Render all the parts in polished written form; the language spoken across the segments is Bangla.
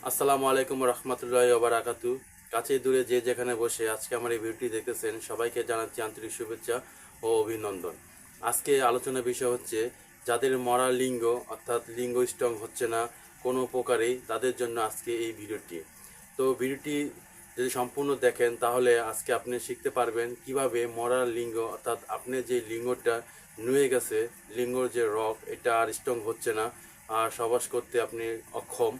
আসসালামু আলাইকুম রহমতুল্লাহি ওয়া বারাকাতু। কাছে দূরে যে যেখানে বসে আজকে আমার এই ভিডিওটি দেখতেছেন সবাইকে জানাচ্ছি আন্তরিক শুভেচ্ছা ও অভিনন্দন। আজকে আলোচনার বিষয় হচ্ছে যাদের মরা লিঙ্গ অর্থাৎ লিঙ্গ স্ট্রং হচ্ছে না কোনো প্রকারেই, তাদের জন্য আজকে এই ভিডিওটি। তো ভিডিওটি যদি সম্পূর্ণ দেখেন তাহলে আজকে আপনি শিখতে পারবেন কিভাবে মরা লিঙ্গ অর্থাৎ আপনি যে লিঙ্গটা নুয়ে গেছে, লিঙ্গর যে রগ এটা আর স্ট্রং হচ্ছে না, আর সবাস করতে আপনি অক্ষম।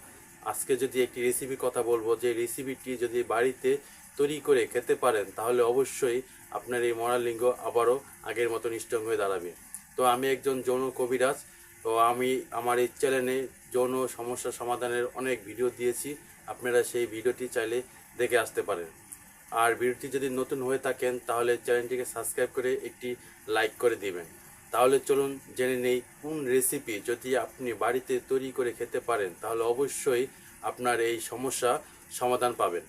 আজকে যদি একটি রেসিপির কথা বলবো, যে রেসিপিটি যদি বাড়িতে তৈরি করে খেতে পারেন তাহলে অবশ্যই আপনার এই মরা লিঙ্গ আবারও আগের মতন স্ট্রং হয়ে দাঁড়াবে। তো আমি একজন যৌন কবিরাজ। তো আমি আমার এই চ্যানেলে যৌন সমস্যা সমাধানের অনেক ভিডিও দিয়েছি, আপনারা সেই ভিডিওটি চাইলে দেখে আসতে পারেন। আর ভিডিওটি যদি নতুন হয়ে থাকেন তাহলে চ্যানেলটিকে সাবস্ক্রাইব করে একটি লাইক করে দিবেন। তাহলে চলুন জেনে নেই কোন রেসিপি যদি আপনি বাড়িতে তৈরি করে খেতে পারেন তাহলে অবশ্যই আপনার এই সমস্যা সমাধান পাবেন।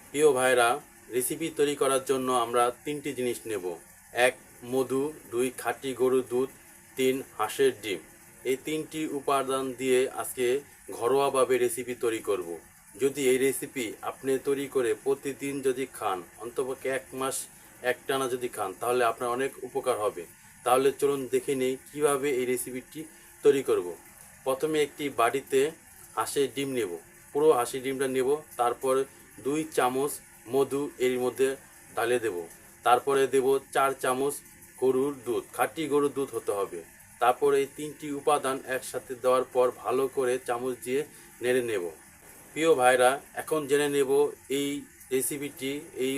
প্রিয় ভাইরা, রেসিপি তৈরি করার জন্য আমরা তিনটি জিনিস নেব। 1 মধু, 2 খাঁটি গরুর দুধ, 3 হাঁসের ডিম। এই তিনটি উপাদান দিয়ে আজকে ঘরোয়াভাবে রেসিপি তৈরি করব। যদি এই রেসিপি আপনি তৈরি করে প্রতিদিন যদি খান, অন্তপক্ষে 1 মাস একটানা যদি খান তাহলে আপনার অনেক উপকার হবে। তাহলে চলুন দেখে নেই কীভাবে এই রেসিপিটি তৈরি করব। প্রথমে একটি বাটিতে হাঁসের ডিম নেব, পুরো হাঁসের ডিমটা নেব। তারপর 2 চামচ মধু এর মধ্যে ঢালে দেব। তারপরে দেব 4 চামচ গরুর দুধ, খাঁটি গরুর দুধ হতে হবে। তারপরে এই তিনটি উপাদান একসাথে দেওয়ার পর ভালো করে চামচ দিয়ে নেড়ে নেব। প্রিয় ভাইরা, এখন জেনে নেব এই রেসিপিটি, এই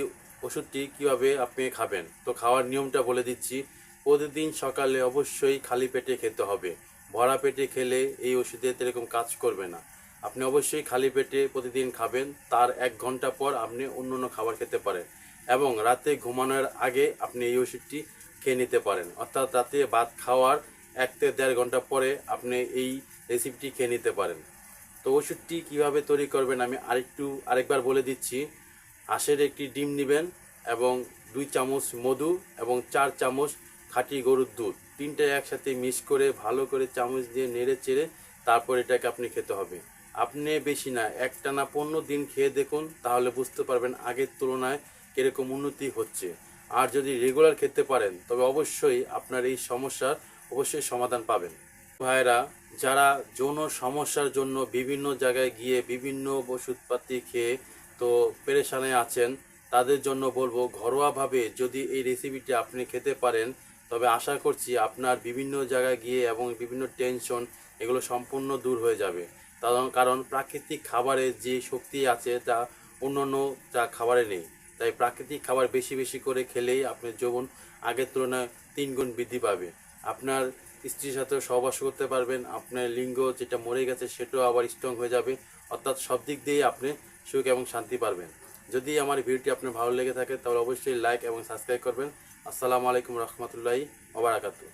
ওষুধটি কিভাবে আপনি খাবেন। তো খাওয়ার নিয়মটা বলে দিচ্ছি। প্রতিদিন সকালে অবশ্যই খালি পেটে খেতে হবে। ভরা পেটে খেলে এই ওষুধে এরকম কাজ করবে না। আপনি অবশ্যই খালি পেটে প্রতিদিন খাবেন। তার 1 ঘন্টা পর আপনি অন্য অন্য খাবার খেতে পারেন এবং রাতে ঘুমানোর আগে আপনি এই ওষুধটি খেয়ে নিতে পারেন। অর্থাৎ রাতে ভাত খাওয়ার 1 থেকে 1.5 ঘন্টা পরে আপনি এই রেসিপিটি খেয়ে নিতে পারেন। তো ওষুধটি কীভাবে তৈরি করবেন আমি আরেকবার বলে দিচ্ছি। হাঁসের একটি ডিম নেবেন এবং 2 চামচ মধু এবং 4 চামচ খাঁটি গরুর দুধ, তিনটে একসাথে মিক্স করে ভালো করে চামচ দিয়ে নেড়ে চেড়ে তারপর এটাকে আপনি খেতে হবে। আপনি বেশি না, একটানা 15 দিন খেয়ে দেখুন, তাহলে বুঝতে পারবেন আগের তুলনায় কীরকম উন্নতি হচ্ছে। আর যদি রেগুলার খেতে পারেন তবে অবশ্যই আপনার এই সমস্যার অবশ্যই সমাধান পাবেন। ভাইরা, যারা যৌন সমস্যার জন্য বিভিন্ন জায়গায় গিয়ে বিভিন্ন ওষুধপাতি খেয়ে তো পেরেশানে আছেন, তাদের জন্য বলবো ঘরোয়াভাবে যদি এই রেসিপিটি আপনি খেতে পারেন তবে আশা করছি আপনার বিভিন্ন জায়গায় গিয়ে এবং বিভিন্ন টেনশন এগুলো সম্পূর্ণ দূর হয়ে যাবে। কারণ প্রাকৃতিক খাবারের যে শক্তি আছে তা অন্যান্য যা খাবারে নেই। তাই প্রাকৃতিক খাবার বেশি বেশি করে খেলেই আপনার যৌবন আগের তুলনায় 3 গুণ বৃদ্ধি পাবে। আপনার স্ত্রীর সাথেও সহবাস করতে পারবেন, আপনার লিঙ্গ যেটা মরে গেছে সেটাও আবার স্ট্রং হয়ে যাবে। অর্থাৎ সব দিক দিয়েই আপনি সুখ এবং শান্তি পারবেন। যদি আমার ভিডিওটি আপনার ভালো লেগে থাকে তাহলে অবশ্যই লাইক এবং সাবস্ক্রাইব করবেন। আসসালামু আলাইকুম রহমতুল্লাহি ওয়া বারাকাতুহু।